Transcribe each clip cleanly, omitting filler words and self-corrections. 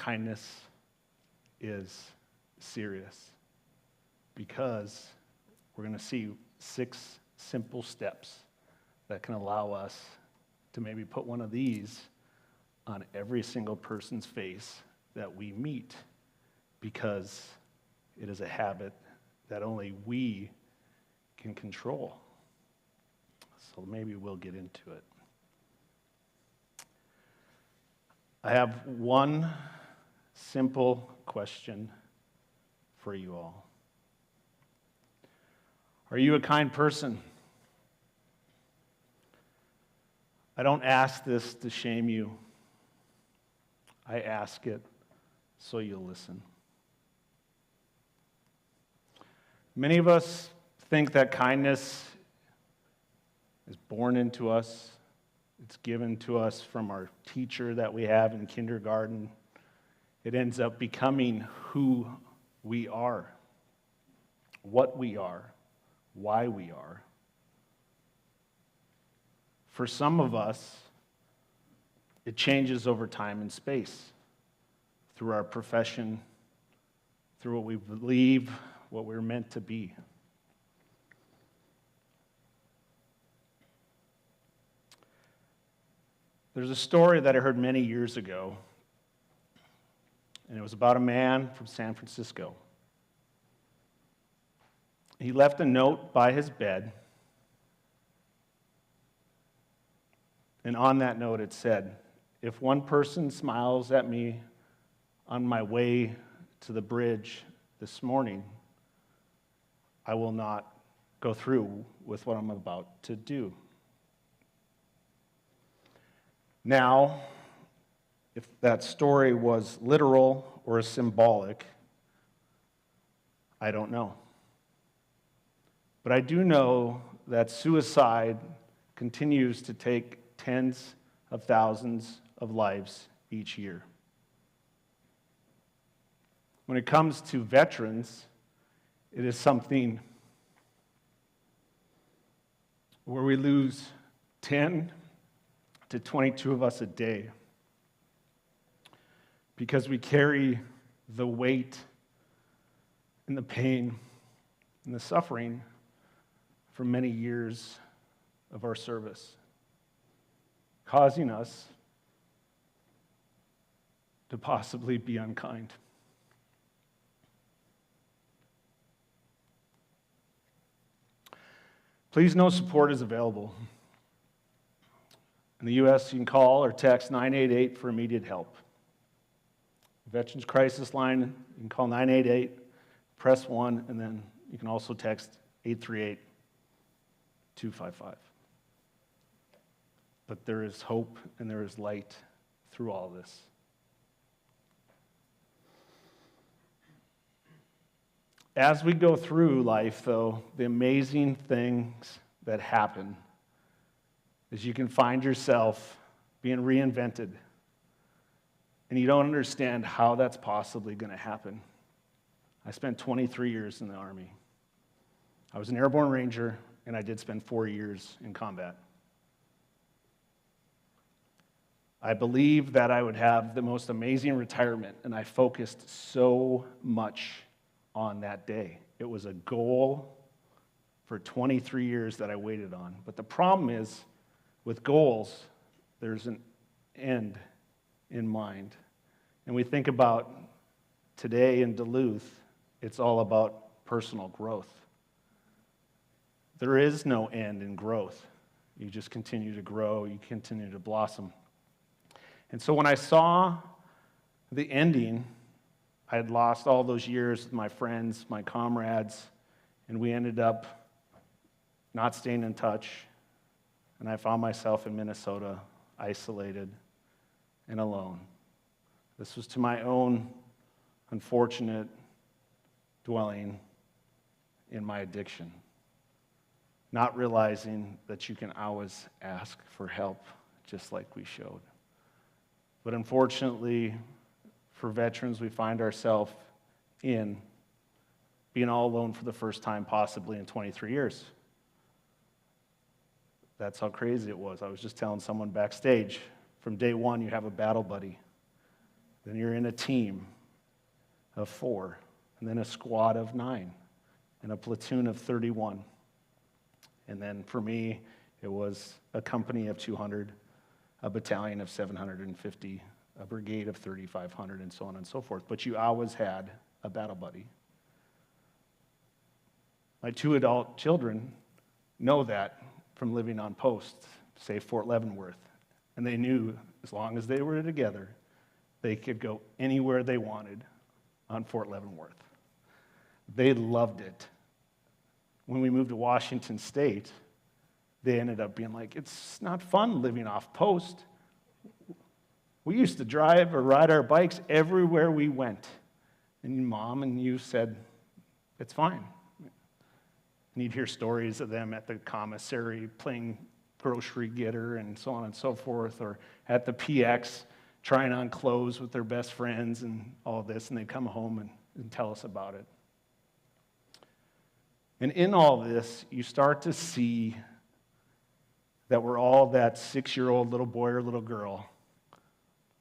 kindness is serious, because we're going to see 6 simple steps that can allow us to maybe put one of these on every single person's face that we meet, because it is a habit that only we can control. So maybe we'll get into it. I have one simple question for you all. Are you a kind person? I don't ask this to shame you. I ask it so you'll listen. Many of us think that kindness is born into us. It's given to us from our teacher that we have in kindergarten. It ends up becoming who we are, what we are, why we are. For some of us, it changes over time and space, through our profession, through what we believe, what we're meant to be. There's a story that I heard many years ago, and it was about a man from San Francisco. He left a note by his bed, and on that note it said, "If one person smiles at me on my way to the bridge this morning, I will not go through with what I'm about to do." Now, if that story was literal or symbolic, I don't know. But I do know that suicide continues to take tens of thousands of lives each year. When it comes to veterans, it is something where we lose 10 to 22 of us a day, because we carry the weight and the pain and the suffering for many years of our service, causing us to possibly be unkind. Please know support is available. In the U.S., you can call or text 988 for immediate help. Veterans Crisis Line, you can call 988, press 1, and then you can also text 838-255. But there is hope and there is light through all this. As we go through life, though, the amazing things that happen is you can find yourself being reinvented, and you don't understand how that's possibly going to happen. I spent 23 years in the Army. I was an airborne ranger, and I did spend 4 years in combat. I believed that I would have the most amazing retirement, and I focused so much on that day. It was a goal for 23 years that I waited on. But the problem is, with goals, there's an end in mind. And we think about today in Duluth, it's all about personal growth. There is no end in growth. You just continue to grow, you continue to blossom. And so when I saw the ending, I had lost all those years with my friends, my comrades, and we ended up not staying in touch. And I found myself in Minnesota, isolated and alone. This was to my own unfortunate dwelling in my addiction, not realizing that you can always ask for help, just like we showed. But unfortunately, for veterans, we find ourselves in being all alone for the first time possibly in 23 years. That's how crazy it was. I was just telling someone backstage, from day one, you have a battle buddy. Then you're in a team of 4, and then a squad of 9, and a platoon of 31. And then for me, it was a company of 200, a battalion of 750, a brigade of 3,500, and so on and so forth. But you always had a battle buddy. My 2 adult children know that from living on post, say Fort Leavenworth. And they knew as long as they were together, they could go anywhere they wanted on Fort Leavenworth. They loved it. When we moved to Washington State, they ended up being like, it's not fun living off post. We used to drive or ride our bikes everywhere we went. And Mom and you said, it's fine. And you'd hear stories of them at the commissary playing grocery getter and so on and so forth, or at the PX trying on clothes with their best friends and all this, and they'd come home and tell us about it. And in all this, you start to see that we're all that 6-year-old little boy or little girl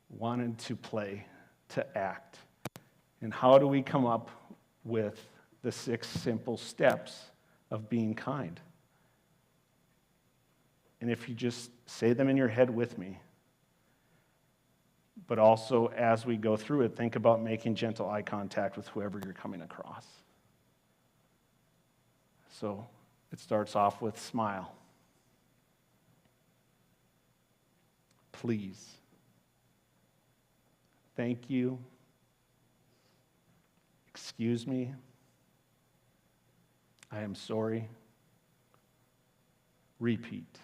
wanted to play, to act. And how do we come up with the 6 simple steps of being kind? And if you just say them in your head with me, but also as we go through it, think about making gentle eye contact with whoever you're coming across. So it starts off with smile. Please. Thank you. Excuse me. I am sorry. Repeat.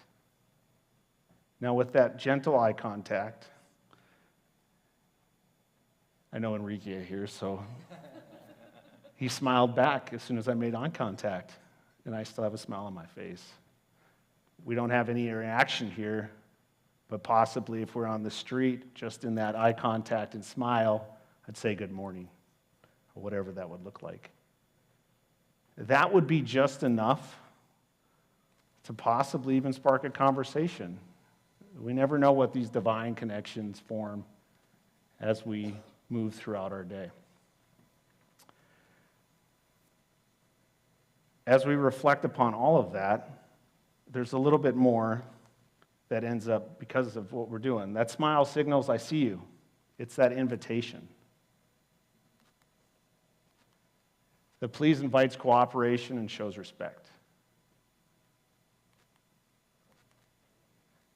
Now, with that gentle eye contact, I know Enrique here, so he smiled back as soon as I made eye contact, and I still have a smile on my face. We don't have any interaction here, but possibly if we're on the street, just in that eye contact and smile, I'd say good morning, or whatever that would look like. That would be just enough to possibly even spark a conversation. We never know what these divine connections form as we move throughout our day. As we reflect upon all of that, there's a little bit more that ends up because of what we're doing. That smile signals, I see you. It's that invitation. The please invites cooperation and shows respect.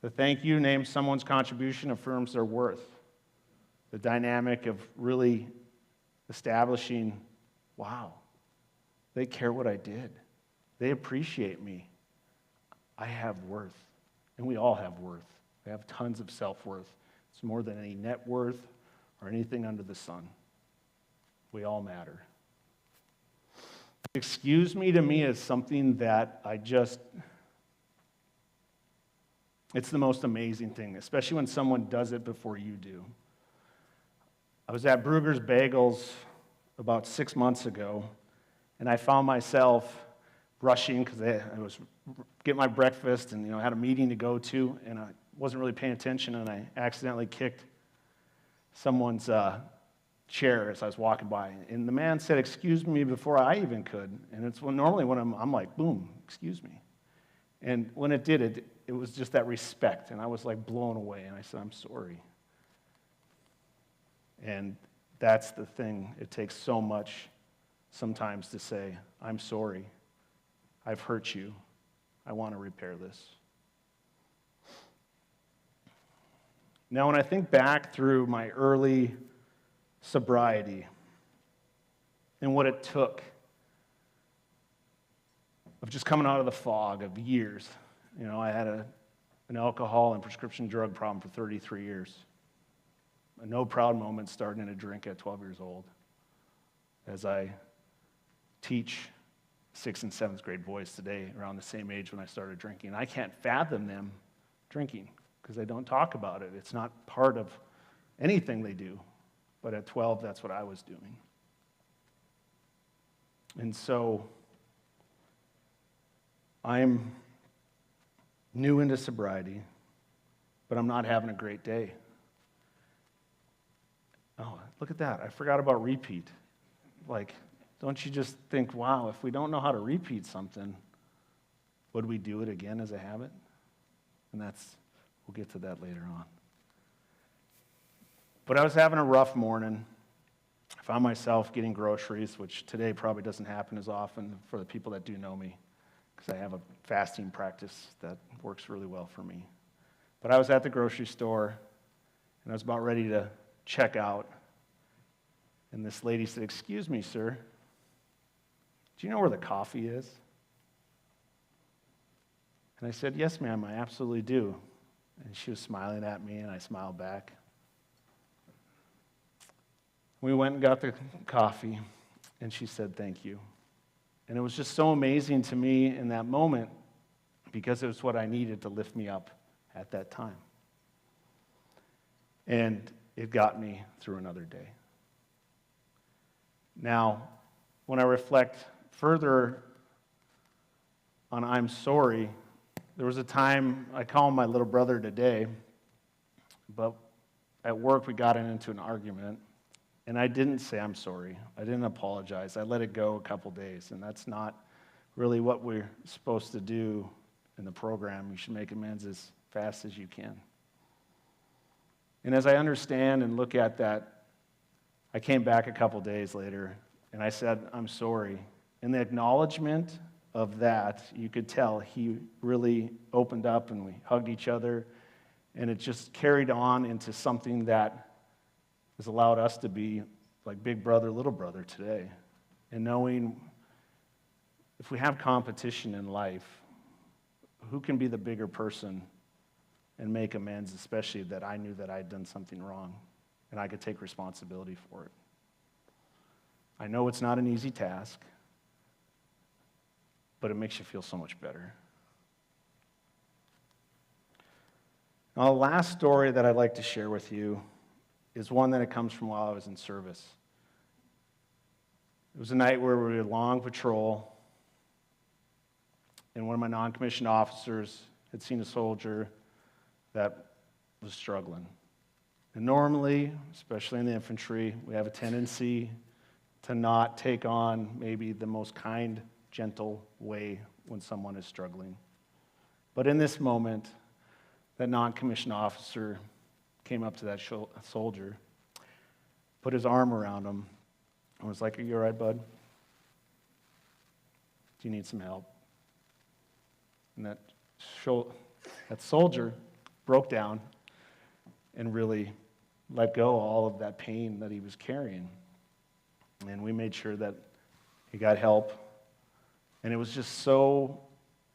The thank you names someone's contribution, affirms their worth. The dynamic of really establishing, wow, they care what I did. They appreciate me. I have worth. And we all have worth. We have tons of self-worth. It's more than any net worth or anything under the sun. We all matter. Excuse me to me is something that it's the most amazing thing, especially when someone does it before you do. I was at Brugger's Bagels about 6 months ago, and I found myself rushing because I was getting my breakfast and had a meeting to go to, and I wasn't really paying attention, and I accidentally kicked someone's chair as I was walking by. And the man said, excuse me, before I even could. And it's normally when I'm like, boom, excuse me. And when it did, it was just that respect. And I was like blown away. And I said, I'm sorry. And that's the thing. It takes so much sometimes to say, I'm sorry. I've hurt you. I want to repair this. Now, when I think back through my early sobriety and what it took of just coming out of the fog of years. I had an alcohol and prescription drug problem for 33 years. A no proud moment starting to drink at 12 years old as I teach 6th and 7th grade boys today around the same age when I started drinking. I can't fathom them drinking because they don't talk about it. It's not part of anything they do. But at 12, that's what I was doing. And so I'm new into sobriety, but I'm not having a great day. Oh, look at that. I forgot about repeat. Like, don't you just think, wow, if we don't know how to repeat something, would we do it again as a habit? And we'll get to that later on. But I was having a rough morning. I found myself getting groceries, which today probably doesn't happen as often for the people that do know me, because I have a fasting practice that works really well for me. But I was at the grocery store, and I was about ready to check out. And this lady said, "Excuse me, sir, do you know where the coffee is?" And I said, "Yes, ma'am, I absolutely do." And she was smiling at me, and I smiled back. We went and got the coffee, and she said, "Thank you." And it was just so amazing to me in that moment because it was what I needed to lift me up at that time. And it got me through another day. Now, when I reflect further on I'm sorry, there was a time, I call him my little brother today, but at work we got into an argument, and I didn't say I'm sorry. I didn't apologize. I let it go a couple days, and that's not really what we're supposed to do in the program. You should make amends as fast as you can. And as I understand and look at that, I came back a couple days later, and I said, "I'm sorry." In the acknowledgement of that, you could tell he really opened up, and we hugged each other, and it just carried on into something that has allowed us to be like big brother, little brother today. And knowing if we have competition in life, who can be the bigger person and make amends, especially that I knew that I had done something wrong and I could take responsibility for it. I know it's not an easy task, but it makes you feel so much better. Now, the last story that I'd like to share with you is one that it comes from while I was in service. It was a night where we were long patrol, and one of my non-commissioned officers had seen a soldier that was struggling. And normally, especially in the infantry, we have a tendency to not take on maybe the most kind, gentle way when someone is struggling. But in this moment, that non-commissioned officer came up to that soldier, put his arm around him, and was like, "Are you all right, bud? Do you need some help?" And that soldier broke down and really let go all of that pain that he was carrying. And we made sure that he got help. And it was just so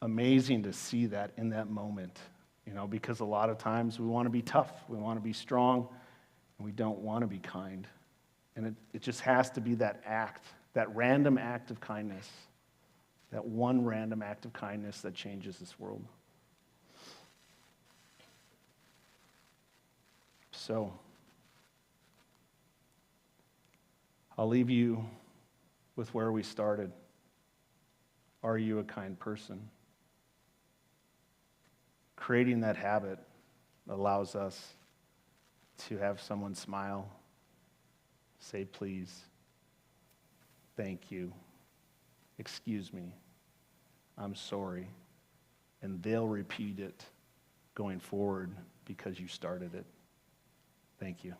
amazing to see that in that moment, because a lot of times we want to be tough, we want to be strong, and we don't want to be kind. And it just has to be that act, that random act of kindness, that one random act of kindness that changes this world. So, I'll leave you with where we started. Are you a kind person? Creating that habit allows us to have someone smile, say please, thank you, excuse me, I'm sorry, and they'll repeat it going forward because you started it. Thank you.